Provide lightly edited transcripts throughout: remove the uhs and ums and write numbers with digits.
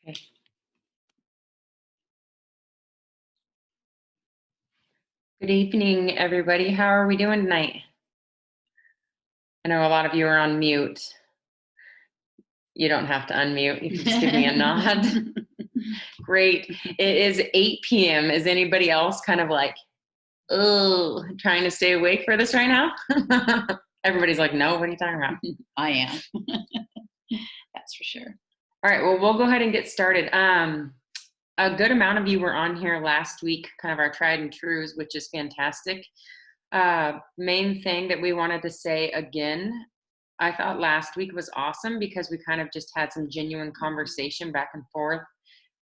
Okay. Good evening, everybody. How are we doing tonight? I know a lot of you are on mute. You don't have to unmute. You can just give me a nod. Great. It is 8 p.m. Is anybody else kind of like, oh, trying to stay awake for this right now? Everybody's like, no, what are you talking about? I am. That's for sure. All right, well, we'll go ahead and get started. A good amount of you were on here last week, kind of our tried and trues, which is fantastic. Main thing that we wanted to say again, I thought last week was awesome because we kind of just had some genuine conversation back and forth.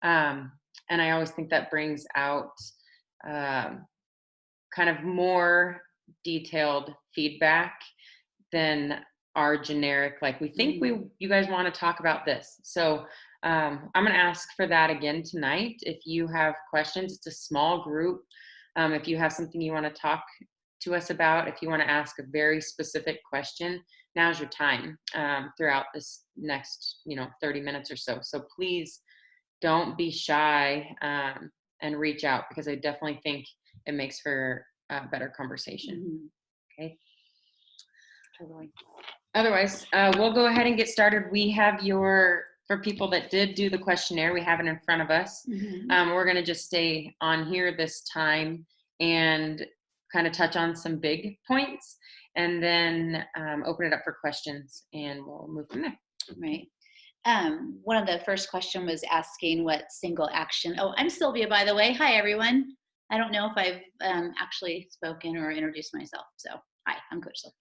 And I always think that brings out kind of more detailed feedback than our generic, like we think you guys want to talk about this. So I'm going to ask for that again tonight. If you have questions, it's a small group. If you have something you want to talk to us about, if you want to ask a very specific question, now's your time throughout this next 30 minutes or so. So please don't be shy and reach out, because I definitely think it makes for a better conversation. Okay. Totally. Otherwise, we'll go ahead and get started. We have for people that did do the questionnaire, we have it in front of us. We're going to just stay on here this time and kind of touch on some big points, and then open it up for questions, and we'll move from there. Right. One of the first question was asking what single action. Oh, I'm Sylvia, by the way. Hi, everyone. I don't know if I've actually spoken or introduced myself. So hi, I'm Coach Sylvia.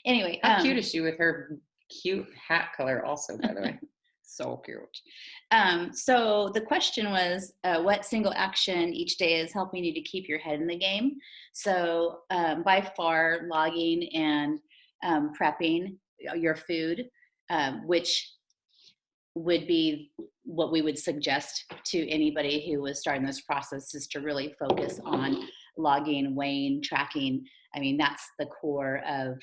Anyway. How cute is she with her cute hat color also, by the way? So cute. So the question was, what single action each day is helping you to keep your head in the game? So by far, logging and prepping your food, which would be what we would suggest to anybody who was starting this process, is to really focus on logging, weighing, tracking. I mean, that's the core of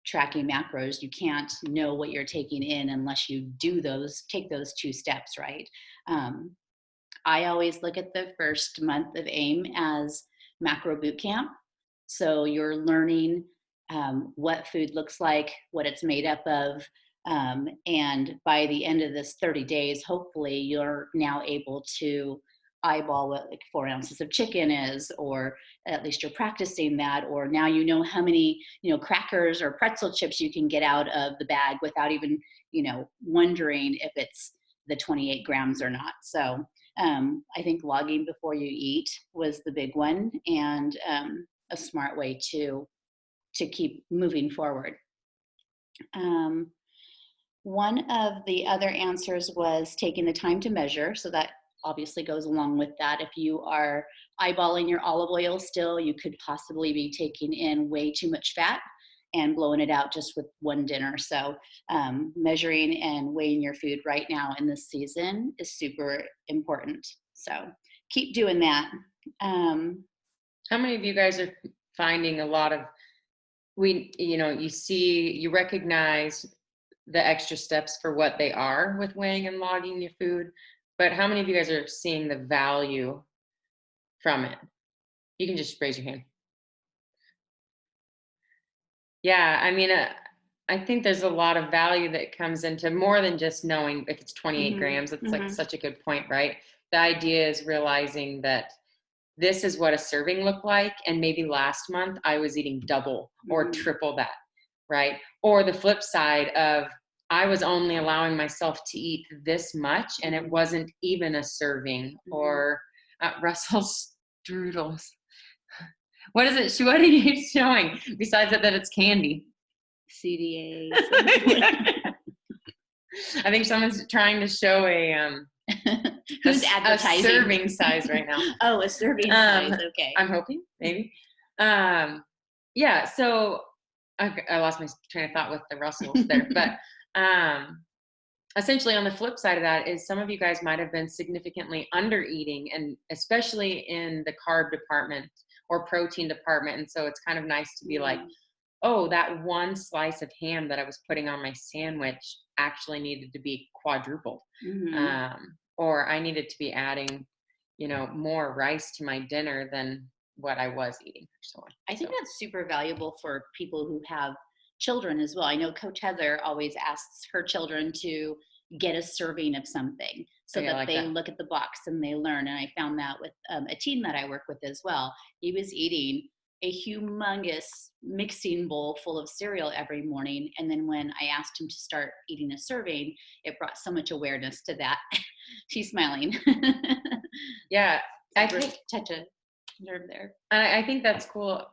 tracking macros. You can't know what you're taking in unless you take those two steps, right? I always look at the first month of AIM as macro boot camp. So you're learning what food looks like, what it's made up of. And by the end of this 30 days, hopefully you're now able to eyeball what like 4 ounces of chicken is, or at least you're practicing that, or now you know how many crackers or pretzel chips you can get out of the bag without even wondering if it's the 28 grams or not. So I think logging before you eat was the big one, and a smart way to keep moving forward. One of the other answers was taking the time to measure. So that obviously goes along with that. If you are eyeballing your olive oil still, you could possibly be taking in way too much fat and blowing it out just with one dinner. So measuring and weighing your food right now in this season is super important. So keep doing that. How many of you guys are finding a lot of, you recognize the extra steps for what they are with weighing and logging your food, but how many of you guys are seeing the value from it? You can just raise your hand. Yeah, I mean, I think there's a lot of value that comes into more than just knowing if it's 28 grams. It's like such a good point, right? The idea is realizing that this is what a serving looked like, and maybe last month I was eating double or triple that, right? Or the flip side of, I was only allowing myself to eat this much, and it wasn't even a serving. Or Russell's strudels. What is it? What are you showing besides that it's candy? CDAs. I think someone's trying to show Who's advertising? A serving size right now. Oh, a serving size. Okay. I'm hoping, maybe. Yeah. So I lost my train of thought with the Russells there, but essentially on the flip side of that is some of you guys might have been significantly under eating, and especially in the carb department or protein department. And so it's kind of nice to be like, oh, that one slice of ham that I was putting on my sandwich actually needed to be quadrupled. or I needed to be adding, more rice to my dinner than what I was eating. So, I think that's super valuable for people who have children as well. I know Coach Heather always asks her children to get a serving of something oh so yeah, I that like they that. look at the box and they learn. And I found that with a teen that I work with as well. He was eating a humongous mixing bowl full of cereal every morning. And then when I asked him to start eating a serving, it brought so much awareness to that. She's smiling. Yeah, So I think touch a nerve there. I think that's cool.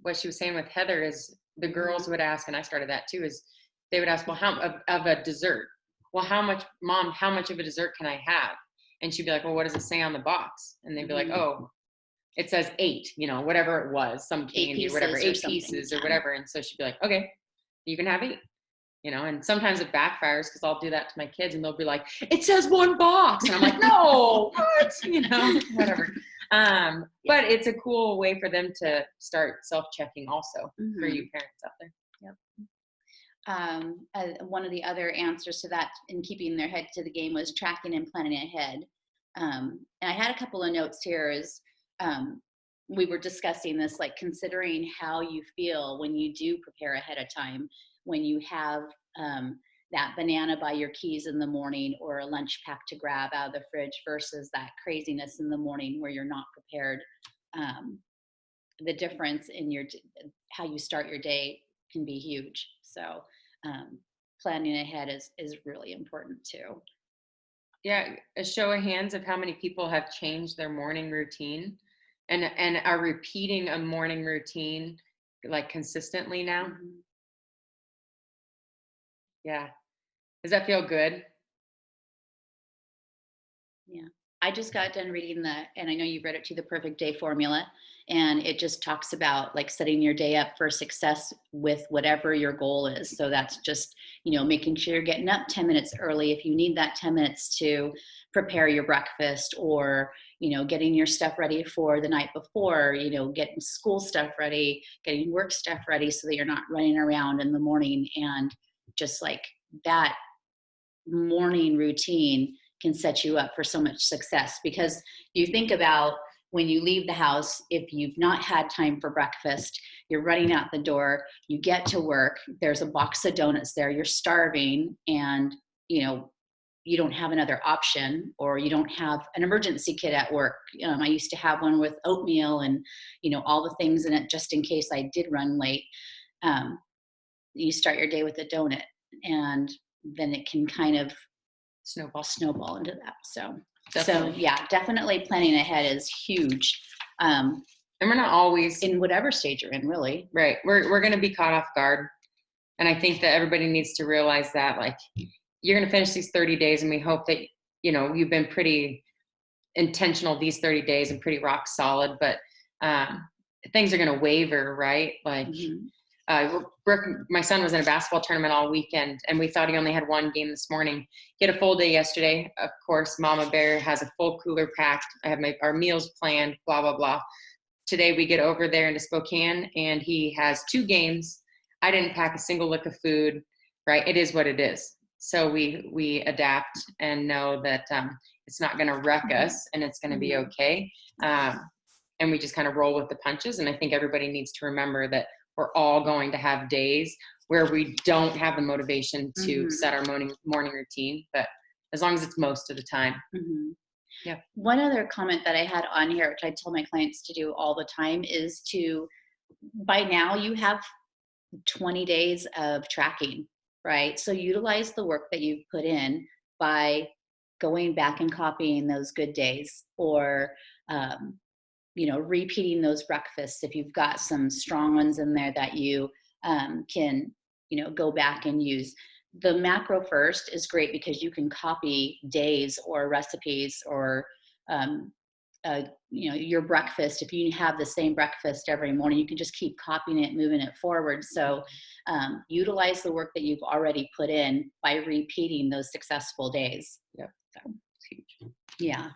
What she was saying with Heather is the girls Mhm. would ask, and I started that too. Is they would ask, well, how of a dessert? Well, how much, Mom? How much of a dessert can I have? And she'd be like, well, what does it say on the box? And they'd be like, Mhm. oh, it says 8. Whatever it was, some 8 candy or whatever, pieces or 8 something, pieces or yeah. whatever. And so she'd be like, okay, you can have 8. And sometimes it backfires because I'll do that to my kids and they'll be like, it says 1 box. And I'm like, no, what? Whatever. Yeah. But it's a cool way for them to start self-checking also for you Mhm. parents out there. Yep. One of the other answers to that in keeping their head to the game was tracking and planning ahead. And I had a couple of notes here is we were discussing this, like considering how you feel when you do prepare ahead of time, when you have that banana by your keys in the morning or a lunch pack to grab out of the fridge versus that craziness in the morning where you're not prepared. Um, the difference in how you start your day can be huge. So um, planning ahead is really important too. Yeah, a show of hands of how many people have changed their morning routine and are repeating a morning routine like consistently now. Mhm. Yeah. Does that feel good? Yeah. I just got done reading and I know you've read it too, The Perfect Day Formula. And it just talks about like setting your day up for success with whatever your goal is. So that's just, making sure you're getting up 10 minutes early. If you need that 10 minutes to prepare your breakfast or, getting your stuff ready for the night before, getting school stuff ready, getting work stuff ready so that you're not running around in the morning and just like that morning routine can set you up for so much success because you think about when you leave the house, if you've not had time for breakfast, you're running out the door, you get to work, there's a box of donuts there, you're starving, and you don't have another option or you don't have an emergency kit at work. I used to have one with oatmeal and all the things in it just in case I did run late. um, you start your day with a donut and then it can kind of Snowball. snowball into that. So Definitely. yeah, definitely planning ahead is huge. And we're not always In whatever stage you're in, really. right. We're going to be caught off guard. And I think that everybody needs to realize that like you're going to finish these 30 days and we hope that you've been pretty intentional these 30 days and pretty rock solid, but things are going to waver, right? Like Mm-hmm. Brooke, my son was in a basketball tournament all weekend and we thought he only had one game this morning. He had a full day yesterday. Of course, Mama Bear has a full cooler packed. I have our meals planned, blah, blah, blah. Today we get over there into Spokane and he has 2 games. I didn't pack a single lick of food, right? It is what it is. So we adapt and know that it's not going to wreck us and it's going to be Mm-hmm. okay. Um, and we just kind of roll with the punches. And I think everybody needs to remember that we're all going to have days where we don't have the motivation to Mm-hmm. set our morning routine, but as long as it's most of the time. Mm-hmm. Yeah. One other comment that I had on here, which I tell my clients to do all the time, is by now you have 20 days of tracking, right? So utilize the work that you've put in by going back and copying those good days or um, repeating those breakfasts if you've got some strong ones in there that you can, go back and use. The macro first is great because you can copy days or recipes or, um, your breakfast. If you have the same breakfast every morning, you can just keep copying it, moving it forward. So utilize the work that you've already put in by repeating those successful days. Yep. So, yeah.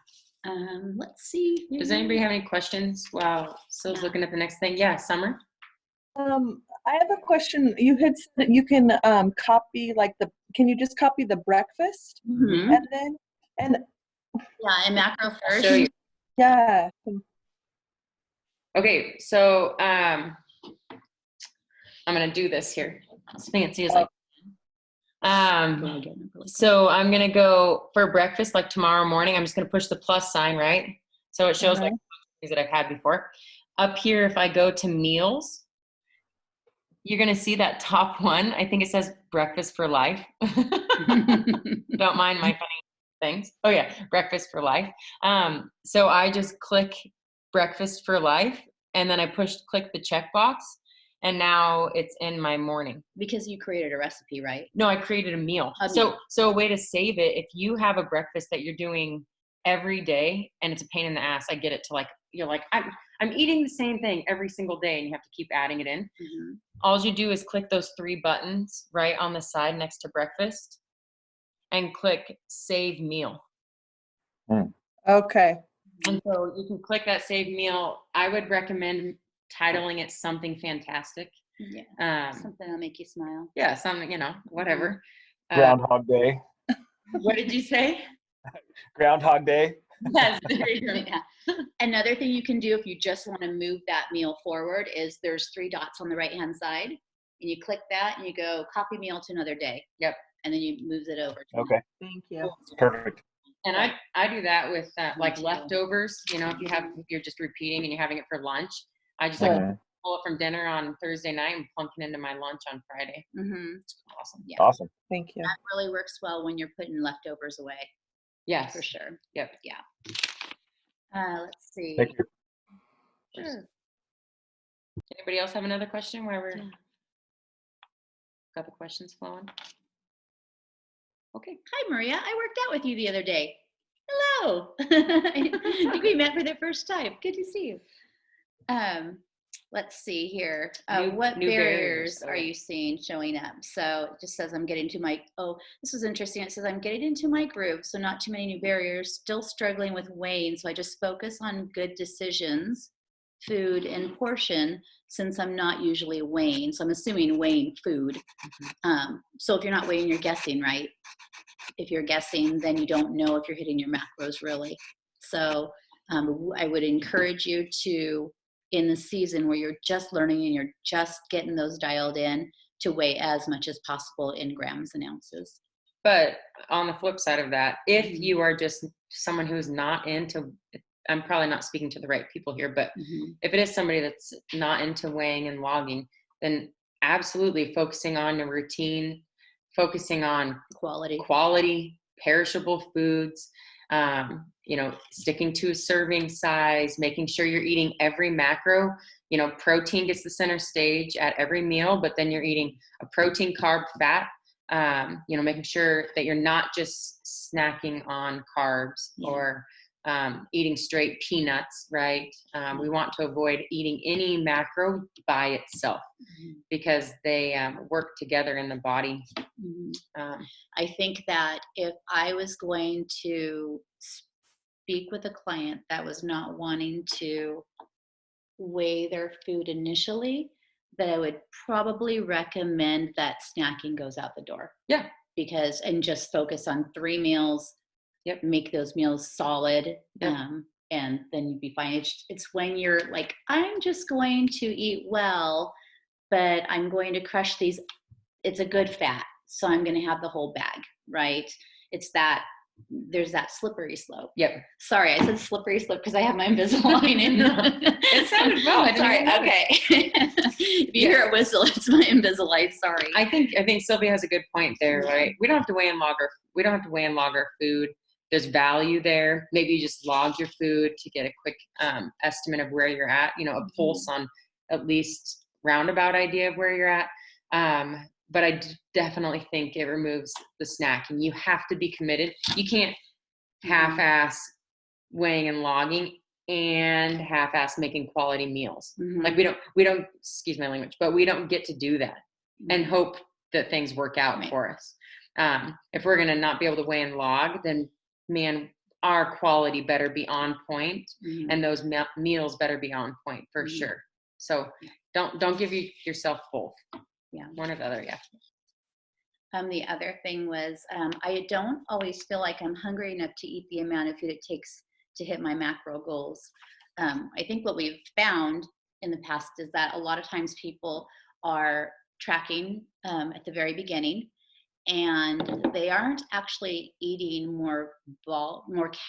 Let's see Does here. anybody have any questions? Wow. Syl's looking at the next thing. Yeah, Summer. I have a question. You had said that you can copy can you just copy the breakfast Mhm. and then and Yeah, and macro I'll first. show you. Yeah. Okay, so I'm gonna do this here. As fancy as I so I'm gonna go for breakfast like tomorrow morning. I'm just gonna push the plus sign, right? So it shows like things that I've had before. Up here, if I go to meals, you're gonna see that top one. I think it says breakfast for life. Don't mind my funny things. Oh yeah, breakfast for life. So I just click breakfast for life, and then I click the checkbox, and now it's in my morning. Because you created a recipe, right? No, I created a meal. So a way to save it, if you have a breakfast that you're doing every day and it's a pain in the ass, I get it to like, you're like, I'm eating the same thing every single day and you have to keep adding it in. All you do is click those 3 buttons right on the side next to breakfast and click save meal. Okay. And so you can click that save meal. I would recommend titling it something fantastic. Yeah. Something that'll make you smile. Yeah, something, whatever. Groundhog Day. What did you say? Groundhog Day. Yes, there you go. Yeah. Another thing you can do if you just want to move that meal forward is there's 3 dots on the right-hand side, and you click that and you go copy meal to another day. Yep. And then you move it over. Okay. Thank you. Perfect. And I do that with like leftovers. If you're just repeating and you're having it for lunch, I just like pull it from dinner on Thursday night and plunk it into my lunch on Friday. It's awesome. Yeah. Awesome. Thank you. That really works well when you're putting leftovers away. Yes. For sure. Yep. Yeah. Let's see. Thank you. Sure. Anybody else have another question while we're got the questions flowing? Okay. Hi, Maria. I worked out with you the other day. Hello. I think we met for the first time. Good to see you. Let's see here. What new barriers are you seeing showing up? So it just says I'm getting to my, this was interesting. It says I'm getting into my groove, so not too many new barriers, still struggling with weighing. So I just focus on good decisions, food, and portion, since I'm not usually weighing. So I'm assuming weighing food. So if you're not weighing, you're guessing, right? If you're guessing, then you don't know if you're hitting your macros really. So I would encourage you to, in the season where you're just learning and you're just getting those dialed in, to weigh as much as possible in grams and ounces. But on the flip side of that, if you are just someone who's not into, I'm probably not speaking to the right people here, but if it is somebody that's not into weighing and logging, then absolutely focusing on your routine, focusing on quality, perishable foods, sticking to a serving size, making sure you're eating every macro. Protein gets the center stage at every meal, but then you're eating a protein, carb, fat, making sure that you're not just snacking on carbs or eating straight peanuts, right? We want to avoid eating any macro by itself because they work together in the body. I think that if I was going to speak with a client that was not wanting to weigh their food initially, that I would probably recommend that snacking goes out the door. Yeah. And just focus on 3 meals. Yep. Make those meals solid. Yep. And then you'd be fine. It's when you're like, I'm just going to eat well, but I'm going to crush these. It's a good fat, so I'm going to have the whole bag, right? There's that slippery slope. Yep. Sorry, I said slippery slope because I have my Invisalign in. It sounded well. Sorry. Okay. If you hear a whistle, it's my Invisalign. Sorry. I think Sylvia has a good point there, right? We don't have to weigh and log our food. There's value there. Maybe you just log your food to get a quick estimate of where you're at. A pulse on at least roundabout idea of where you're at. But I definitely think it removes the snacking. You have to be committed. You can't half-ass weighing and logging and half-ass making quality meals. Like we don't, excuse my language, but we don't get to do that and hope that things work out for us. If we're going to not be able to weigh and log, then man, our quality better be on point and those meals better be on point for sure. So don't give yourself both. Yeah. One or the other. Yeah. The other thing was I don't always feel like I'm hungry enough to eat the amount of food it takes to hit my macro goals. I think what we've found in the past is that a lot of times people are tracking at the very beginning, and they aren't actually eating more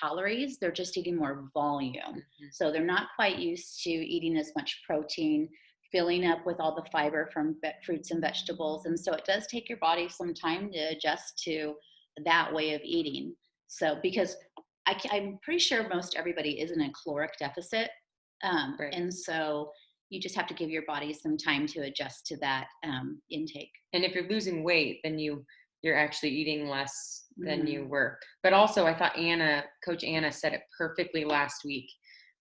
calories. They're just eating more volume. Mhm. So they're not quite used to eating as much protein, filling up with all the fiber from fruits and vegetables. And so it does take your body some time to adjust to that way of eating. So because I'm pretty sure most everybody is in a caloric deficit. Right. And so you just have to give your body some time to adjust to that intake. And if you're losing weight, then you're actually eating less than you Mhm. were. But also, I thought Coach Anna said it perfectly last week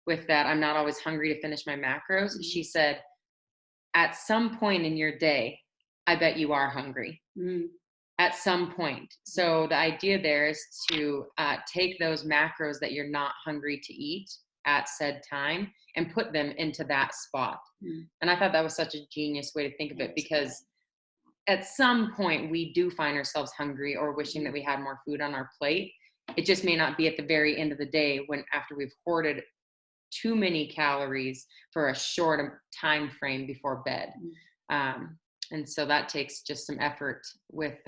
with that I'm not always hungry to finish my macros. Mhm. She said, at some point in your day, I bet you are hungry. Mhm. At some point. So the idea there is to take those macros that you're not hungry to eat at said time and put them into that spot. Mhm. And I thought that was such a genius way to think of Yeah, it, that's good. because at some point we do find ourselves hungry or wishing that Mhm. we had more food on our plate. It just may not be at the very end of the day, when after we've hoarded too many calories for a short time frame before bed. Mhm. um, and so that takes just some effort with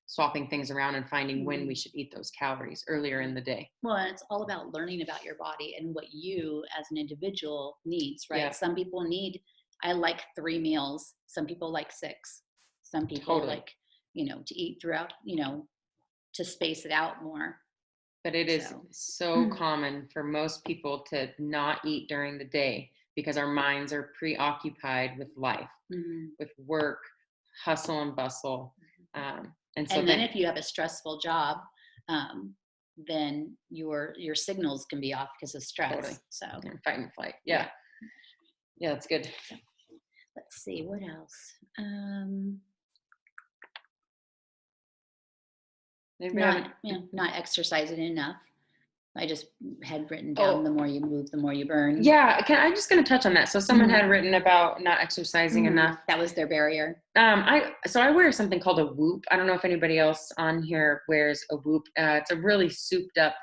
swapping things around and finding when we Mhm. should eat those calories earlier in the day. Well, and it's all about learning about your body and what you as an individual needs, right? Yeah, Some people need, I like 3 meals. Some people like 6. Some people totally. like, to eat throughout, to space it out more. But it is So, so common for most people to not eat during the day because our minds are preoccupied with life, mhm. with work, hustle and bustle. And so And then then, if you have a stressful job, um, then your signals can be off because of totally, stress. So, fight and flight. yeah. Yeah, yeah, that's good. Let's see what else. Anybody have Not, not exercising enough. I just had written down Oh, the more you move, the more you burn. yeah. I'm just going to touch on that. So someone Mhm. had written about not exercising enough. That was their barrier. I wear something called a Whoop. I don't know if anybody else on here wears a Whoop. It's a really souped up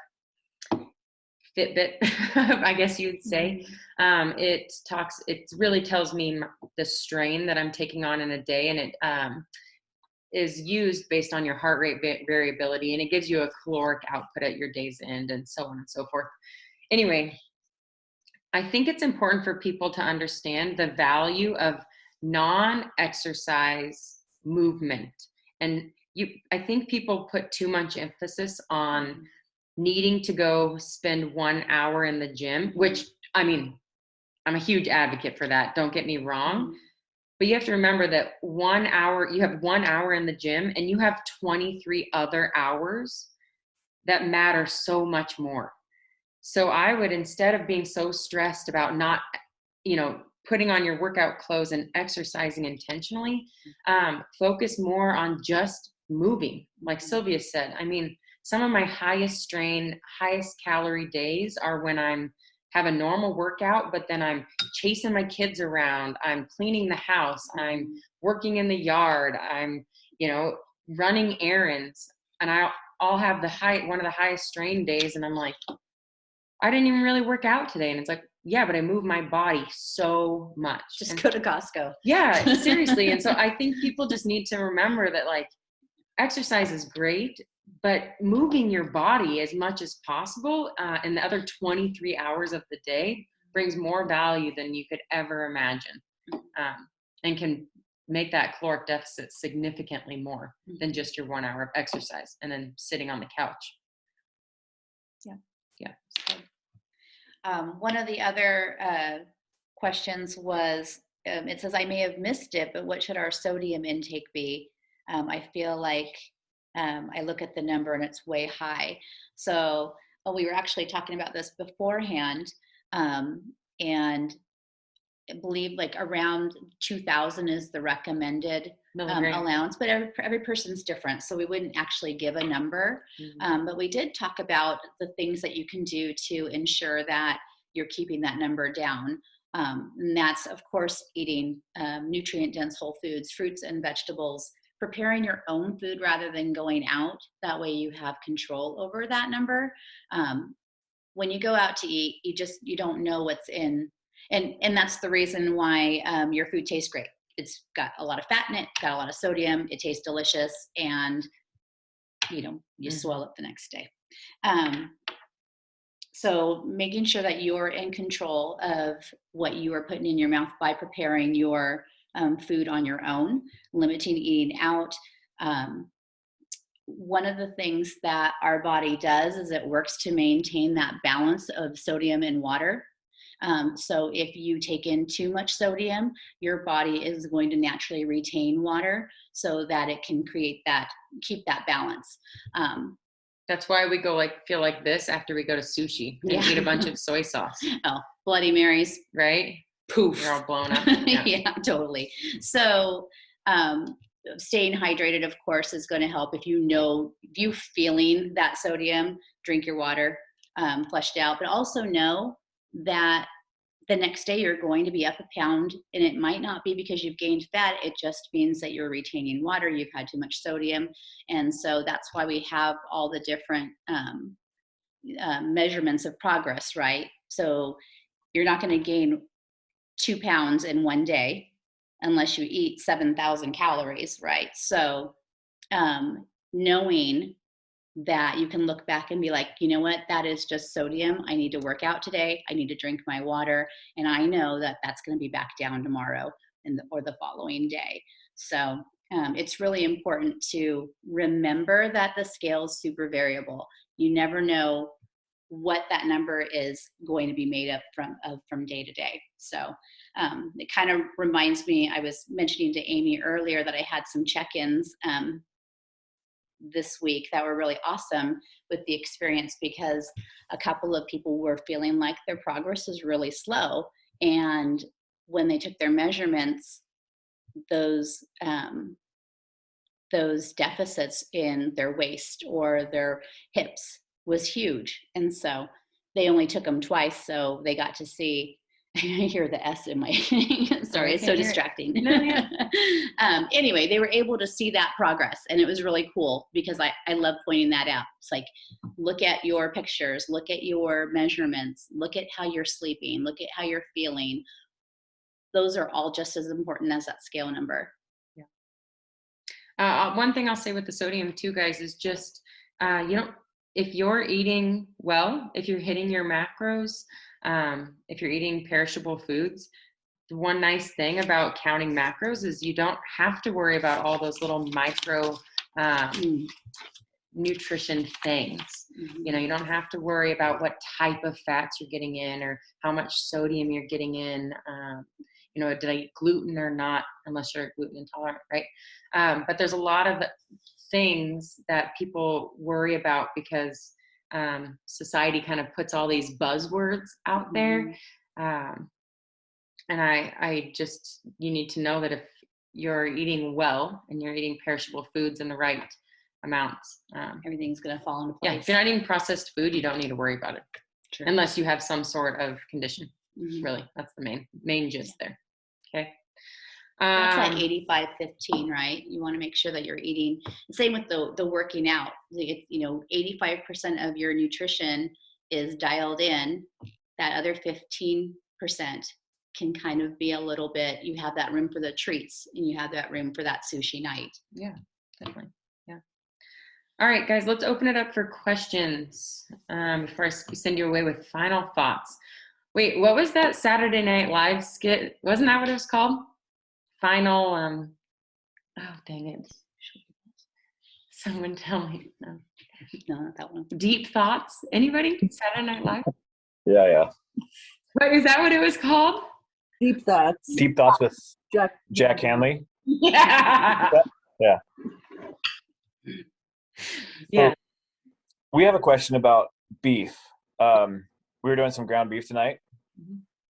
Fitbit, I guess you'd say. It really tells me the strain that I'm taking on in a day, and it is used based on your heart rate variability, and it gives you a caloric output at your day's end, and so on and so forth. Anyway, I think it's important for people to understand the value of non-exercise movement. And I think people put too much emphasis on needing to go spend 1 hour in the gym, which, I mean, I'm a huge advocate for that. Don't get me wrong. Mhm. But you have to remember that 1 hour, you have 1 hour in the gym and you have 23 other hours that matter so much more. So I would, instead of being so stressed about not, putting on your workout clothes and exercising intentionally, focus more on just moving. Like Sylvia said, I mean, some of my highest strain, highest calorie days are when I'm have a normal workout, but then I'm chasing my kids around, I'm cleaning the house, I'm working in the yard, I'm, running errands, and I'll have one of the highest strain days, and I'm like, I didn't even really work out today. And it's like, yeah, but I move my body so much. Just And go to Costco. yeah, seriously. And so I think people just need to remember that, like, exercise is great, but moving your body as much as possible in the other 23 hours of the day brings more value than you could ever imagine, and can make that caloric deficit significantly more than just your 1 hour of exercise and then sitting on the couch. Yeah. Yeah. One of the other questions was, it says, I may have missed it, but what should our sodium intake be? I feel like I look at the number and it's way high. So we were actually talking about this beforehand, and I believe like around 2,000 is the recommended Milligram. allowance, but every person's different. So we wouldn't actually give a number. Mhm. But we did talk about the things that you can do to ensure that you're keeping that number down. And that's, of course, eating nutrient dense whole foods, fruits and vegetables, preparing your own food rather than going out. That way you have control over that number. When you go out to eat, you don't know what's in, and that's the reason why your food tastes great. It's got a lot of fat in it, got a lot of sodium, it tastes delicious, and you swell up the next day. So making sure that you're in control of what you are putting in your mouth by preparing your food on your own, limiting eating out. One of the things that our body does is it works to maintain that balance of sodium and water. So if you take in too much sodium, your body is going to naturally retain water so that it can keep that balance. That's why we go feel like this after we go to sushi and eat a bunch of soy sauce. Oh, Bloody Marys. Right? Poof. You're all blown up. Yeah, totally. So staying hydrated, of course, is going to help. If you're feeling that sodium, drink your water, flushed out, but also know that the next day you're going to be up a pound, and it might not be because you've gained fat. It just means that you're retaining water. You've had too much sodium. And so that's why we have all the different measurements of progress, right? So you're not going to gain 2 pounds in one day unless you eat 7,000 calories, right? So knowing that you can look back and be like, you know what, that is just sodium. I need to work out today. I need to drink my water. And I know that that's going to be back down tomorrow or the following day. So it's really important to remember that the scale is super variable. You never know what that number is going to be made up from day to day. So it kind of reminds me, I was mentioning to Amy earlier that I had some check-ins this week that were really awesome with the experience, because a couple of people were feeling like their progress is really slow. And when they took their measurements, those deficits in their waist or their hips was huge. And so they only took them twice. So they got to see, I hear the S in my, sorry, it's so distracting. No, yeah. Anyway, they were able to see that progress, and it was really cool because I love pointing that out. It's like, look at your pictures, look at your measurements, look at how you're sleeping, look at how you're feeling. Those are all just as important as that scale number. Yeah. One thing I'll say with the sodium too, guys, is just, if you're eating well, if you're hitting your macros, if you're eating perishable foods, the one nice thing about counting macros is you don't have to worry about all those little micro nutrition things. You don't have to worry about what type of fats you're getting in or how much sodium you're getting in. Did I eat gluten or not, unless you're gluten intolerant, right? But there's a lot of things that people worry about because society kind of puts all these buzzwords out there. And you need to know that if you're eating well and you're eating perishable foods in the right amounts, everything's going to fall into place. Yeah, if you're not eating processed food, you don't need to worry about it. Sure. Unless you have some sort of condition. Really, that's the main gist there. Okay. That's at 85-15, right? You want to make sure that you're eating. Same with the working out. 85% of your nutrition is dialed in. That other 15% can kind of be a little bit. You have that room for the treats, and you have that room for that sushi night. Yeah, definitely. Yeah. All right, guys, let's open it up for questions before I send you away with final thoughts. Wait, what was that Saturday Night Live skit? Wasn't that what it was called? Final, oh, dang it. Someone tell me. No, not that one. Deep Thoughts? Anybody? Saturday Night Live? Yeah. Wait, is that what it was called? Deep Thoughts. Deep Thoughts with Jack Hanley. Yeah. Yeah. Yeah. So we have a question about beef. We were doing some ground beef tonight.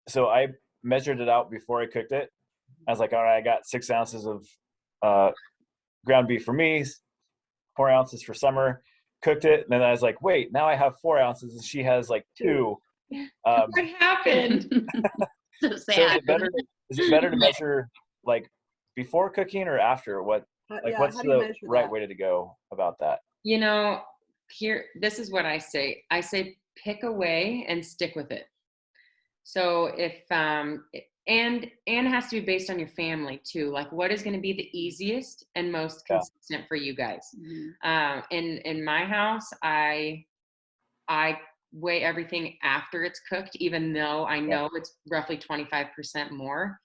So I measured it out before I cooked it. I was like, all right, I got 6 ounces of ground beef for me, 4 ounces for Summer. Cooked it, and then I was like, wait, now I have 4 ounces, and she has like 2. What happened? So sad. So is it better to measure like before cooking or after? What? Like, Yeah, what's how do you the measure right that? way to go about that? You know, this is what I say. I say pick a way and stick with it. So if and it has to be based on your family too. Like, what is going to be the easiest and most Yeah. consistent for you guys? Mhm. In my house, I weigh everything after it's cooked, even though I Yeah. know it's roughly 25% more.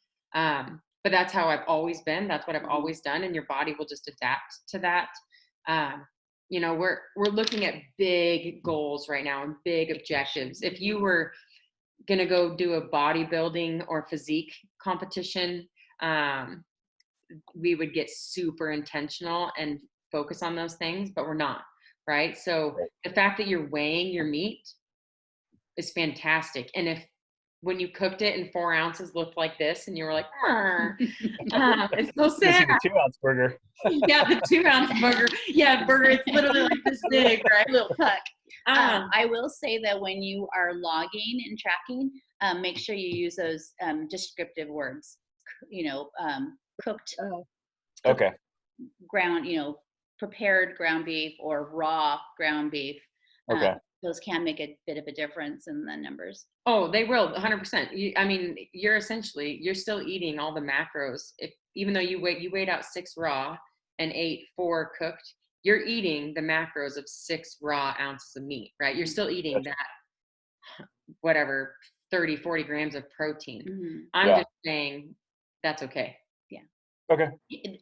But that's how I've always been. That's what I've Mhm. always done, and your body will just adapt to that. Um, we're looking at big goals right now and big objectives. If you were gonna go do a bodybuilding or physique competition, um, we would get super intentional and focus on those things, but we're not, right? So Right. the fact that you're weighing your meat is fantastic. And if when you cooked it and 4 ounces looked like this and you were like, it's so You see sad. the 2-ounce burger. Yeah, the 2 ounce burger. Yeah, burger, it's literally like this big, right? Little puck. Uh, I will say that when you are logging and tracking, make sure you use those descriptive words. Cooked Oh, Okay. ground, prepared ground beef or raw ground beef. Okay. Those can make a bit of a difference in the numbers. Oh, they will, 100%. I mean, you're still eating all the macros. Even though you weighed out 6 raw and ate 4 cooked, you're eating the macros of 6 raw ounces of meat, right? You're still eating Gotcha. that, whatever, 30, 40 grams of protein. Mhm. I'm Yeah. just saying that's okay. Okay.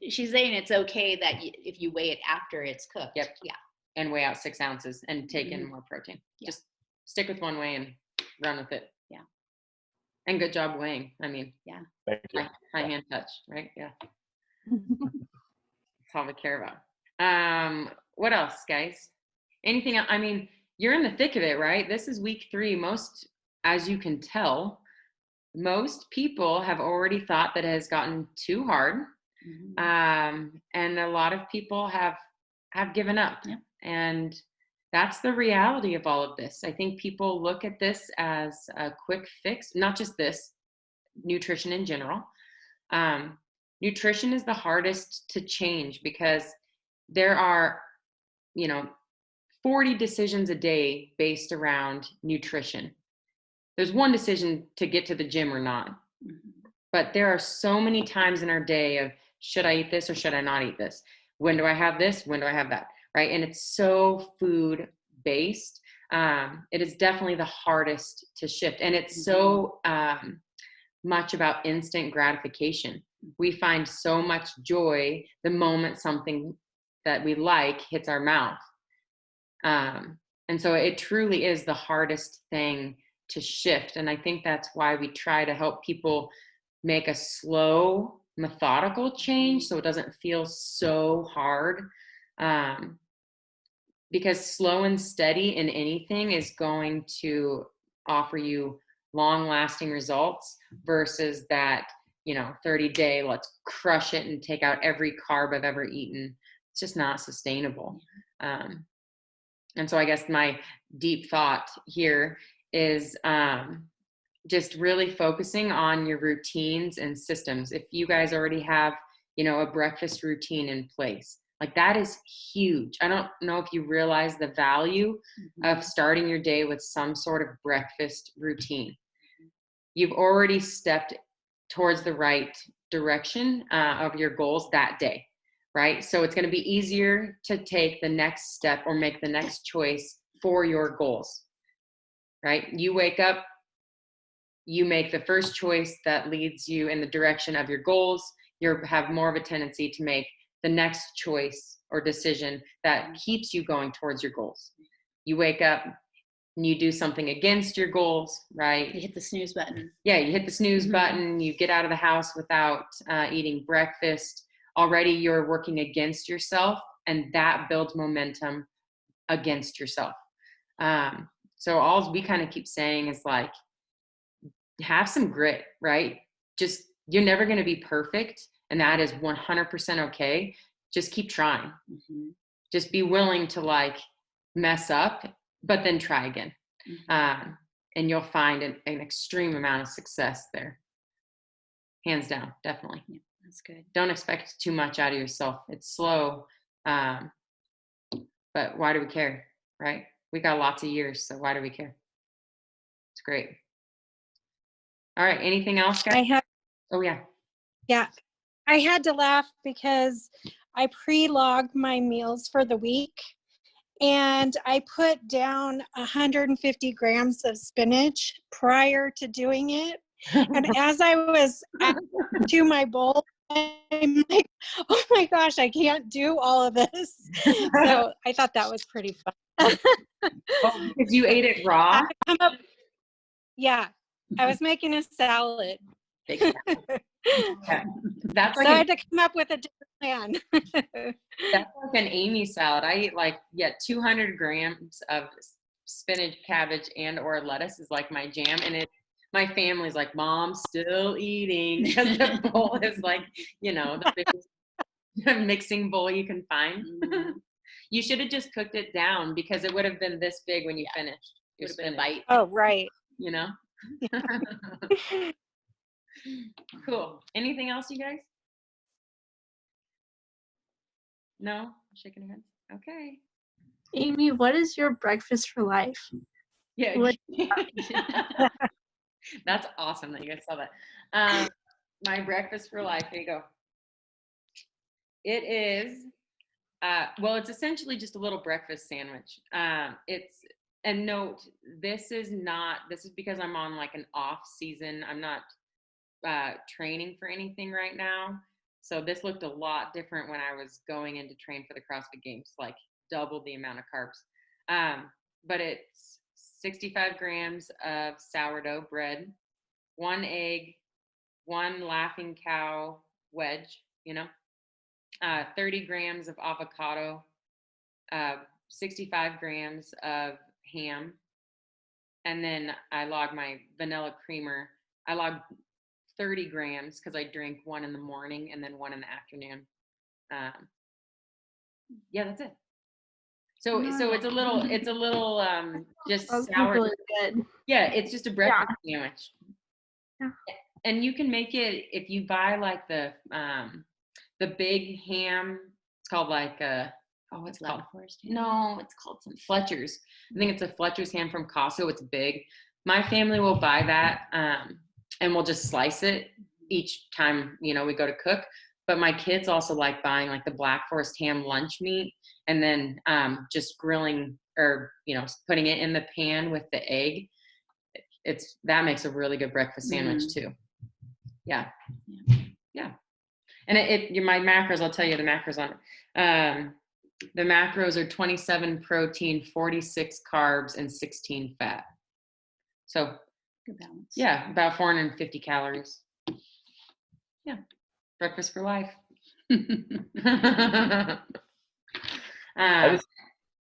She's saying it's okay that if you weigh it after it's cooked. Yep. Yeah. And weigh out 6 ounces and take in Mhm. more protein. Yeah. Just stick with one way and run with it. Yeah. And good job weighing. I mean, Thank you. high hand touch, right? Yeah. yeah. That's all we care about. What else, guys? Anything else? I mean, you're in the thick of it, right? This is week 3. Most, as you can tell, most people have already thought that it has gotten too hard. And a lot of people have given up. Yeah. And that's the reality of all of this. I think people look at this as a quick fix, not just this, nutrition in general. Nutrition is the hardest to change because there are, 40 decisions a day based around nutrition. There's one decision to get to the gym or not. Mhm. But there are so many times in our day of, should I eat this or should I not eat this? When do I have this? When do I have that? Right? And it's so food based. It is definitely the hardest to shift. And it's so much about instant gratification. We find so much joy the moment something that we like hits our mouth. And so it truly is the hardest thing to shift. And I think that's why we try to help people make a slow, methodical change so it doesn't feel so hard. Because slow and steady in anything is going to offer you long lasting results versus that 30-day let's crush it and take out every carb I've ever eaten. It's just not sustainable. And so I guess my deep thought here is just really focusing on your routines and systems. If you guys already have, a breakfast routine in place, like that is huge. I don't know if you realize the value of starting your day with some sort of breakfast routine. You've already stepped towards the right direction of your goals that day, right? So it's going to be easier to take the next step or make the next choice for your goals, right? You wake up, you make the first choice that leads you in the direction of your goals. You have more of a tendency to make the next choice or decision that keeps you going towards your goals. You wake up and you do something against your goals, right? You hit the snooze button. Yeah, you hit the snooze button, you get out of the house without eating breakfast. Already you're working against yourself, and that builds momentum against yourself. So all we kind of keep saying is like, have some grit, right? Just, you're never going to be perfect, and that is 100% okay. Just keep trying. Just be willing to like mess up, but then try again. And you'll find an extreme amount of success there. Hands down, definitely. That's good. Don't expect too much out of yourself. It's slow. Um, but why do we care, right? We got lots of years, so why do we care? It's great. All right. Anything else, guys? I have, Oh, yeah. yeah, I had to laugh because I pre-logged my meals for the week and I put down 150 grams of spinach prior to doing it. And as I was adding to my bowl, I'm like, oh my gosh, I can't do all of this. So I thought that was pretty fun. Oh, because you ate it raw? Yeah, I was making a salad. Big salad. Yeah. That's So I had to come up with a different plan. that's like an Amy salad. I eat like 200 grams of spinach, cabbage, and or lettuce is like my jam, and my family's like, "Mom's still eating," because the bowl is like the biggest mixing bowl you can find. You should have just cooked it down because it would have been this big when you finished your Would have been a spinach. bite. Oh, right. You know. Cool. Anything else, you guys? No? Shaking your heads. Okay. Amy, what is your breakfast for life? Yeah. What- That's awesome that you guys saw that. My breakfast for life. Here you go. It is, it's essentially just a little breakfast sandwich. And note, this is because I'm on like an off season. I'm not training for anything right now. So this looked a lot different when I was going in to train for the CrossFit Games, like double the amount of carbs. But it's 65 grams of sourdough bread, 1 egg, 1 Laughing Cow wedge, 30 grams of avocado, 65 grams of ham, and then I log my vanilla creamer. I log 30 grams because I drink 1 in the morning and then 1 in the afternoon. That's it. So it's a little just Sounds sour. really good. Yeah, it's just a breakfast sandwich. Yeah. And you can make it if you buy like the big ham. It's called like what's it called? Forest. No, it's called some Fletcher's. I think it's a Fletcher's ham from Costco. It's big. My family will buy that, and we'll just slice it each time we go to cook. But my kids also like buying like the Black Forest ham lunch meat, and then just grilling or putting it in the pan with the egg. That makes a really good breakfast sandwich too. Yeah. And my macros, I'll tell you the macros on it. The macros are 27 protein, 46 carbs, and 16 fat. So Good balance. yeah, about 450 calories. Yeah, breakfast for life. Go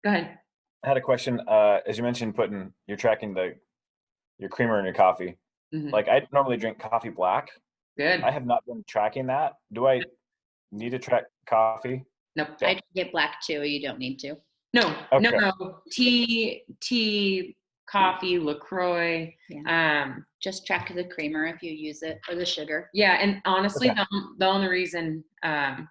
ahead. I had a question. As you mentioned, you're tracking your creamer in your coffee. Mhm. Like I normally drink coffee black. Good. I have not been tracking that. Do I need to track coffee? Nope. I get black too. You don't need to. No. Okay. No. Tea, coffee, LaCroix. Just track the creamer if you use it, or the sugar. Yeah, and honestly, Okay. the only reason, I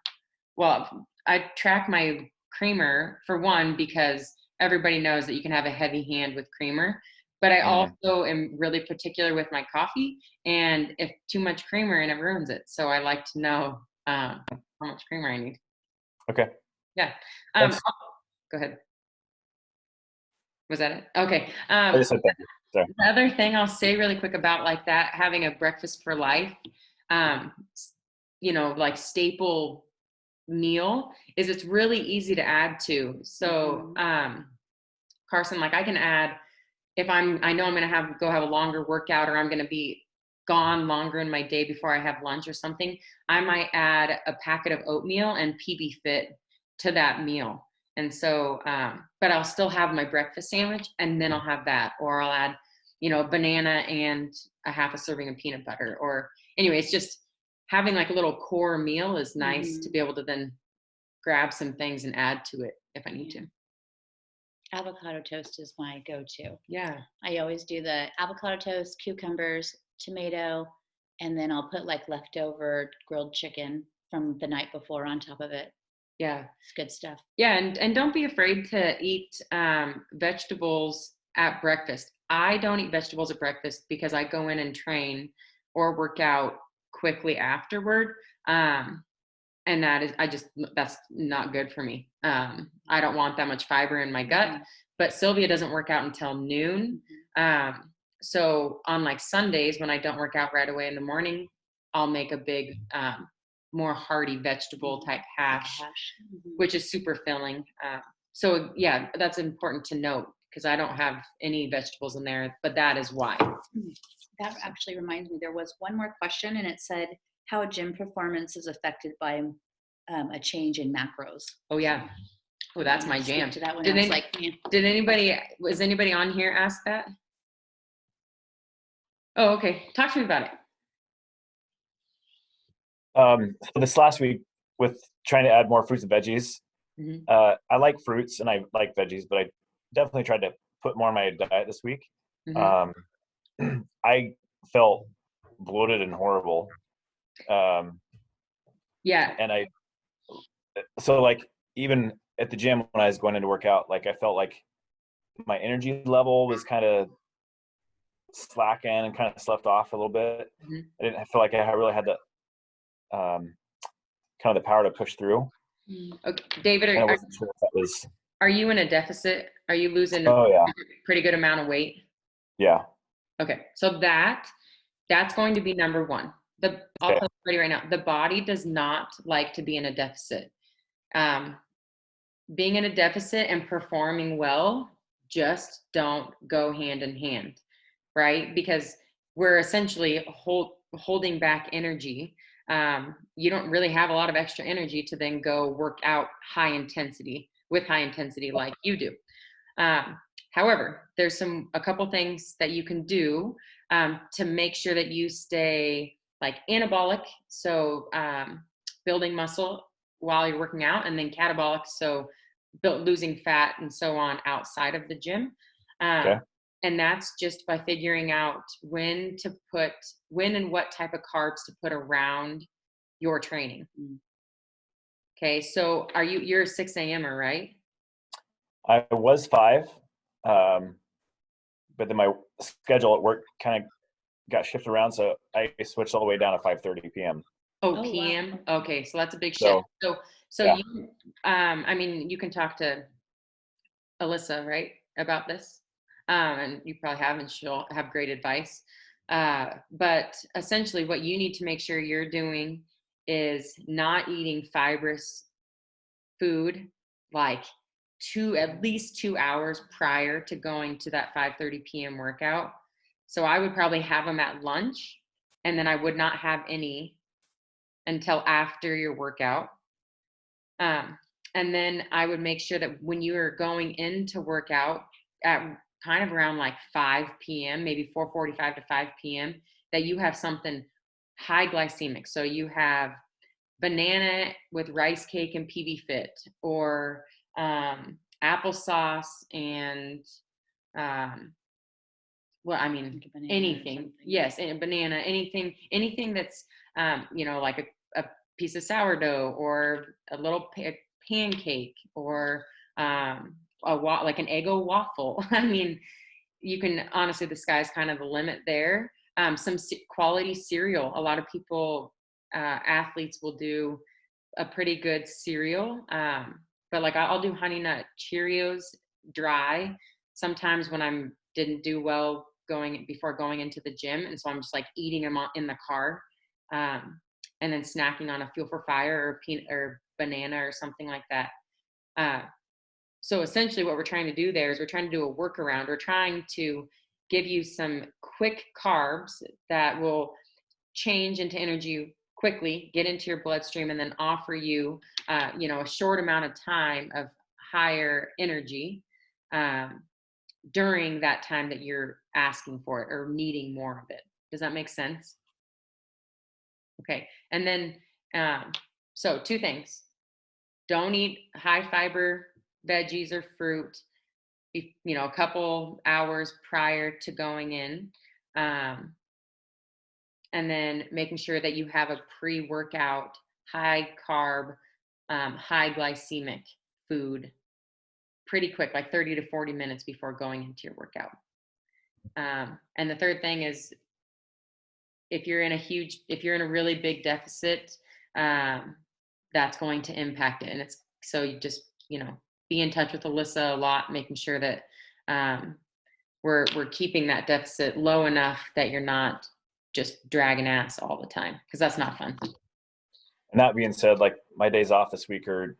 track my creamer for one because everybody knows that you can have a heavy hand with creamer, but I also am really particular with my coffee, and if too much creamer in it ruins it. So I like to know how much creamer I need. Okay. Yeah. Thanks. Go ahead. Was that it? Okay. I just said thank you. Sorry. The other thing I'll say really quick about like that, having a breakfast for life, like staple meal is it's really easy to add to. So, Carson, like I can add, if I know I'm going to go have a longer workout or I'm going to be gone longer in my day before I have lunch or something, I might add a packet of oatmeal and PB Fit to that meal. And so, but I'll still have my breakfast sandwich and then I'll have that, or I'll add, a banana and a half a serving of peanut butter, or anyway, it's just having like a little core meal is nice to be able to then grab some things and add to it if I need to. Avocado toast is my go-to. Yeah. I always do the avocado toast, cucumbers, tomato, and then I'll put like leftover grilled chicken from the night before on top of it. Yeah. It's good stuff. Yeah, and don't be afraid to eat vegetables at breakfast. I don't eat vegetables at breakfast because I go in and train or work out quickly afterward. And that's not good for me. I don't want that much fiber in my gut. Mhm. But Sylvia doesn't work out until noon. So on like Sundays when I don't work out right away in the morning, I'll make a big, more hearty vegetable type hash, Mhm. which is super filling. So yeah, that's important to note because I don't have any vegetables in there, but that is why. That actually reminds me, there was one more question, and it said how a gym performance is affected by a change in macros. Oh yeah. Oh, that's my Speak jam. to that one. Did I was any- like, yeah. was anybody on here ask that? Oh, okay. Talk to me about it. So this last week with trying to add more fruits and veggies, Mhm. I like fruits and I like veggies, but I definitely tried to put more in my diet this week. Mhm. I felt bloated and horrible. Yeah. And so like even at the gym when I was going in to work out, like I felt like my energy level was kind of slacking and kind of slept off a little bit. Mhm. I didn't feel like I really had the kind of the power to push through. Okay. David, And I wasn't sure if that was. are you in a deficit? Are you losing a Oh yeah, pretty good amount of weight? yeah. Okay. So that's going to be number one. I'll Okay. tell everybody right now, the body does not like to be in a deficit. Um, being in a deficit and performing well just don't go hand in hand, right? Because we're essentially holding back energy. You don't really have a lot of extra energy to then go work out with high intensity like you do. Um, However, there's a couple things that you can do to make sure that you stay like anabolic, so building muscle while you're working out, and then catabolic, so losing fat and so on outside of the gym. Okay. And that's just by figuring out when and what type of carbs to put around your training. Okay, so you're a 6 a.m.er, right? I was 5, but then my schedule at work kind of got shifted around, so I switched all the way down to 5:30 p.m. Oh, wow. PM. Okay, so that's a big shift. So So yeah. you, I mean, you can talk to Alyssa, right, about this, and you probably have, and she'll have great advice. But essentially, what you need to make sure you're doing is not eating fibrous food like at least 2 hours prior to going to that 5:30 p.m. workout. So I would probably have them at lunch, and then I would not have any until after your workout. Um, and then I would make sure that when you are going in to work out at kind of around like 5 p.m., maybe 4:45 to 5 p.m., that you have something high glycemic. So you have banana with rice cake and PB Fit, or applesauce and well, I mean, Like a banana or anything. something. Yes, and a banana, anything that's like a piece of sourdough or a little pancake or like an Eggo waffle. I mean, you can honestly, the sky's kind of the limit there. Some quality cereal. A lot of people, athletes, will do a pretty good cereal. But like I'll do Honey Nut Cheerios dry sometimes when I'm didn't do well before going into the gym, and so I'm just like eating them in the car, and then snacking on a Fuel for Fire or peanut or banana or something like that. So essentially, what we're trying to do there is we're trying to do a workaround. We're trying to give you some quick carbs that will change into energy quickly, get into your bloodstream, and then offer you, a short amount of time of higher energy during that time that you're asking for it or needing more of it. Does that make sense? Okay. And then, so 2 things. Don't eat high fiber veggies or fruit, a couple hours prior to going in. and then making sure that you have a pre-workout, high carb, high glycemic food pretty quick, like 30 to 40 minutes before going into your workout. And the third thing is, if you're in a really big deficit, that's going to impact it. And it's, so you just, be in touch with Alyssa a lot, making sure that we're keeping that deficit low enough that you're not just dragging ass all the time, because that's not fun. And that being said, like my days off this week are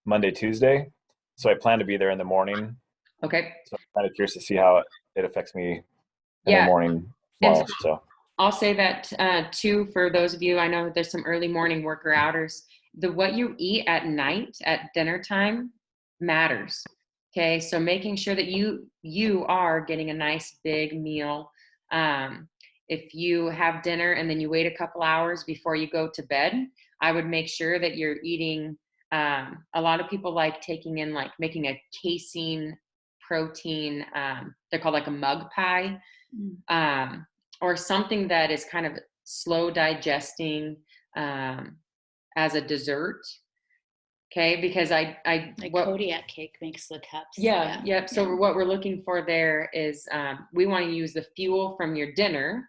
Monday, Tuesday, so I plan to be there in the morning. Okay. So I'm kind of curious to see how it affects me in the Yeah. morning And tomorrow. So I'll say that too, for those of you, I know there's some early morning worker outers. What you eat at night at dinner time matters. Okay, so making sure that you are getting a nice big meal. If you have dinner and then you wait a couple hours before you go to bed, I would make sure that you're eating. A lot of people like taking in, like making a casein protein. They're called like a mug pie. Or something that is kind of slow digesting as a dessert. Okay, because Like Kodiak cake makes the cups. Yeah. So what we're looking for there is, we want to use the fuel from your dinner,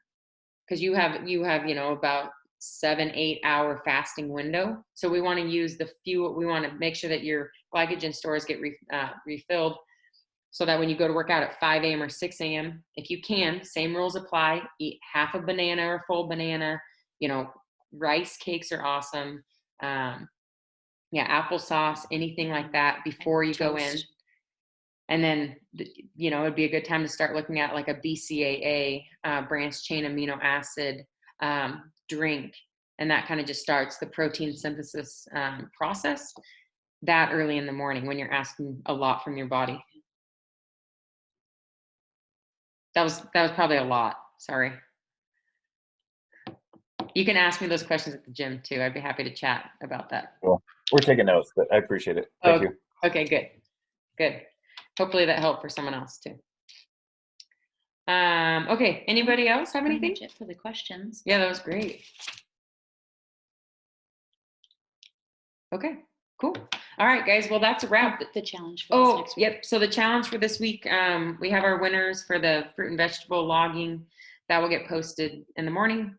because you have about 7-8 hour fasting window. So we want to use the fuel. We want to make sure that your glycogen stores get refilled, so that when you go to work out at 5 a.m. or 6 a.m., if you can, same rules apply. Eat half a banana or full banana. Rice cakes are awesome. Applesauce, anything like that before you go in. And then, it'd be a good time to start looking at like a BCAA, branched chain amino acid drink. And that kind of just starts the protein synthesis process that early in the morning, when you're asking a lot from your body. That was probably a lot. Sorry. You can ask me those questions at the gym too. I'd be happy to chat about that. cool. We're taking notes, but I appreciate it. Thank you. Okay, good. Hopefully that helped for someone else too. Okay, anybody else have anything? That's pretty much it for the questions. Yeah, that was great. Okay, cool. All right, guys. Well, that's a wrap. The challenge for this next week. Yep. So the challenge for this week, we have our winners for the fruit and vegetable logging. That will get posted in the morning.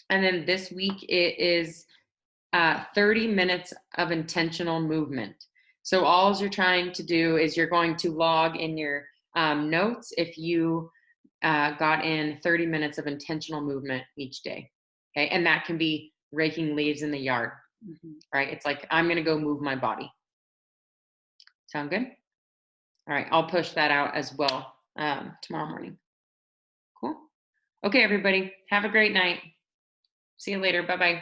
And then this week it is 30 minutes of intentional movement. So all you're trying to do is you're going to log in your notes if you got in 30 minutes of intentional movement each day. Okay. And that can be raking leaves in the yard, right? It's like, I'm going to go move my body. Sound good? All right. I'll push that out as well tomorrow morning. Cool. Okay, everybody. Have a great night. See you later. Bye-bye.